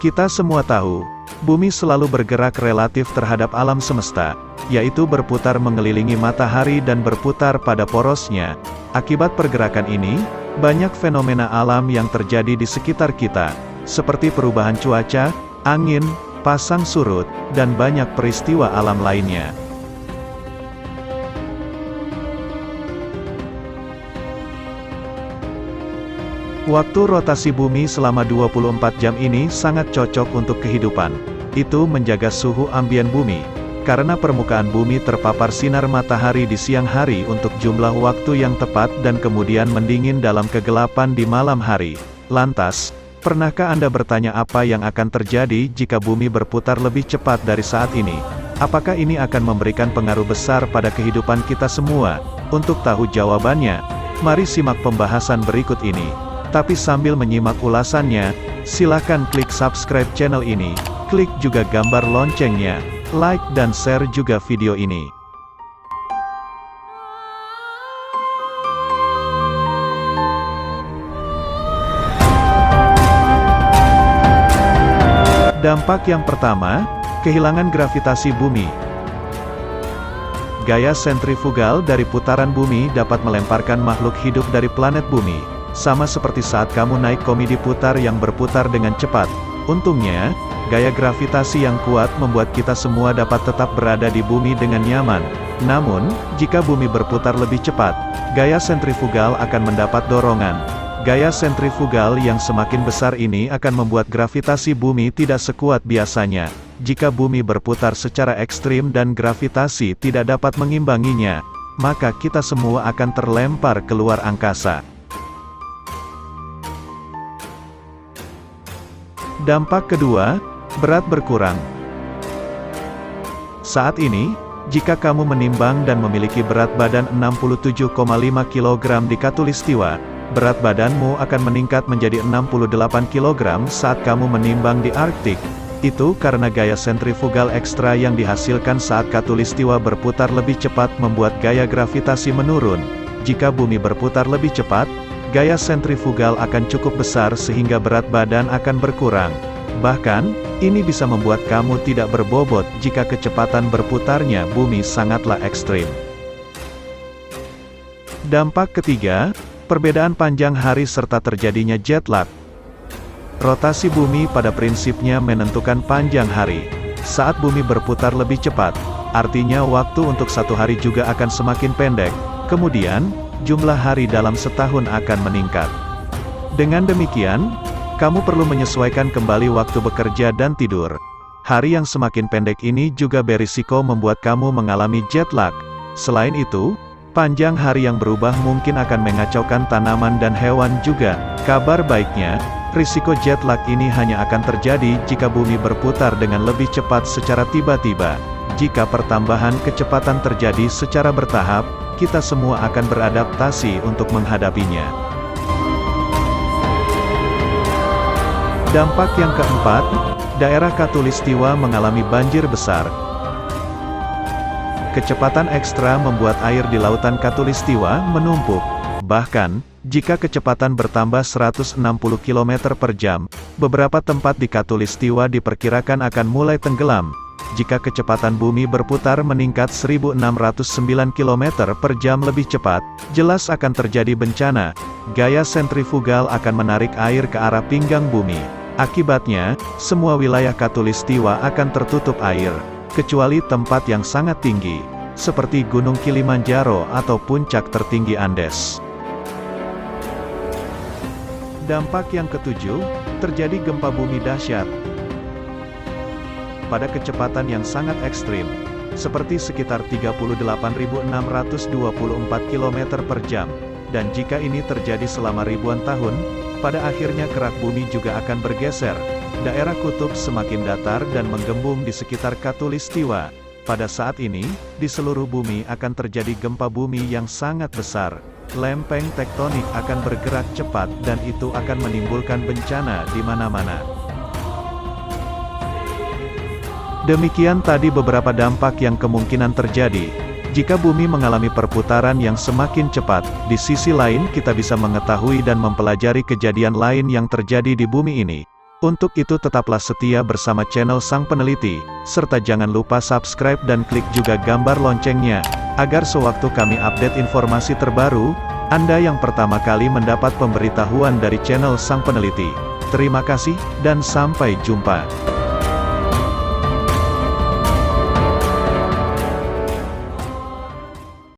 Kita semua tahu, bumi selalu bergerak relatif terhadap alam semesta, yaitu berputar mengelilingi matahari dan berputar pada porosnya. Akibat pergerakan ini, banyak fenomena alam yang terjadi di sekitar kita, seperti perubahan cuaca, angin, pasang surut, dan banyak peristiwa alam lainnya. Waktu rotasi bumi selama 24 jam ini sangat cocok untuk kehidupan. Itu menjaga suhu ambien bumi, karena permukaan bumi terpapar sinar matahari di siang hari untuk jumlah waktu yang tepat dan kemudian mendingin dalam kegelapan di malam hari. Lantas, pernahkah Anda bertanya apa yang akan terjadi jika bumi berputar lebih cepat dari saat ini? Apakah ini akan memberikan pengaruh besar pada kehidupan kita semua? Untuk tahu jawabannya, mari simak pembahasan berikut ini. Tapi sambil menyimak ulasannya, silakan klik subscribe channel ini, klik juga gambar loncengnya, like dan share juga video ini. Dampak yang pertama, kehilangan gravitasi bumi. Gaya sentrifugal dari putaran bumi dapat melemparkan makhluk hidup dari planet bumi. Sama seperti saat kamu naik komedi putar yang berputar dengan cepat. Untungnya, gaya gravitasi yang kuat membuat kita semua dapat tetap berada di bumi dengan nyaman. Namun, jika bumi berputar lebih cepat, gaya sentrifugal akan mendapat dorongan. Gaya sentrifugal yang semakin besar ini akan membuat gravitasi bumi tidak sekuat biasanya. Jika bumi berputar secara ekstrim dan gravitasi tidak dapat mengimbanginya, maka kita semua akan terlempar keluar angkasa. Dampak kedua, berat berkurang. Saat ini, jika kamu menimbang dan memiliki berat badan 67,5 kg di Khatulistiwa, berat badanmu akan meningkat menjadi 68 kg saat kamu menimbang di Arktik. Itu karena gaya sentrifugal ekstra yang dihasilkan saat Khatulistiwa berputar lebih cepat membuat gaya gravitasi menurun. Jika bumi berputar lebih cepat, gaya sentrifugal akan cukup besar sehingga berat badan akan berkurang. Bahkan, ini bisa membuat kamu tidak berbobot jika kecepatan berputarnya bumi sangatlah ekstrim. Dampak ketiga, perbedaan panjang hari serta terjadinya jet lag. Rotasi bumi pada prinsipnya menentukan panjang hari. Saat bumi berputar lebih cepat, artinya waktu untuk satu hari juga akan semakin pendek. Kemudian, jumlah hari dalam setahun akan meningkat. Dengan demikian, kamu perlu menyesuaikan kembali waktu bekerja dan tidur. Hari yang semakin pendek ini juga berisiko membuat kamu mengalami jet lag. Selain itu, panjang hari yang berubah mungkin akan mengacaukan tanaman dan hewan juga. Kabar baiknya, risiko jet lag ini hanya akan terjadi jika bumi berputar dengan lebih cepat secara tiba-tiba. Jika pertambahan kecepatan terjadi secara bertahap, kita semua akan beradaptasi untuk menghadapinya. Dampak yang keempat, daerah Khatulistiwa mengalami banjir besar. Kecepatan ekstra membuat air di lautan Khatulistiwa menumpuk. Bahkan, jika kecepatan bertambah 160 km per jam, beberapa tempat di Khatulistiwa diperkirakan akan mulai tenggelam. Jika kecepatan bumi berputar meningkat 1609 km per jam lebih cepat, jelas akan terjadi bencana. Gaya sentrifugal akan menarik air ke arah pinggang bumi. Akibatnya, semua wilayah Khatulistiwa akan tertutup air, kecuali tempat yang sangat tinggi, seperti Gunung Kilimanjaro atau puncak tertinggi Andes. Dampak yang ketujuh, terjadi gempa bumi dahsyat. Pada kecepatan yang sangat ekstrim, seperti sekitar 38.624 km per jam, dan jika ini terjadi selama ribuan tahun, pada akhirnya kerak bumi juga akan bergeser. Daerah kutub semakin datar dan menggembung di sekitar Khatulistiwa. Pada saat ini, di seluruh bumi akan terjadi gempa bumi yang sangat besar. Lempeng tektonik akan bergerak cepat dan itu akan menimbulkan bencana di mana-mana. Demikian tadi beberapa dampak yang kemungkinan terjadi jika bumi mengalami perputaran yang semakin cepat. Di sisi lain kita bisa mengetahui dan mempelajari kejadian lain yang terjadi di bumi ini. Untuk itu tetaplah setia bersama channel Sang Peneliti, serta jangan lupa subscribe dan klik juga gambar loncengnya, agar sewaktu kami update informasi terbaru, Anda yang pertama kali mendapat pemberitahuan dari channel Sang Peneliti. Terima kasih, dan sampai jumpa.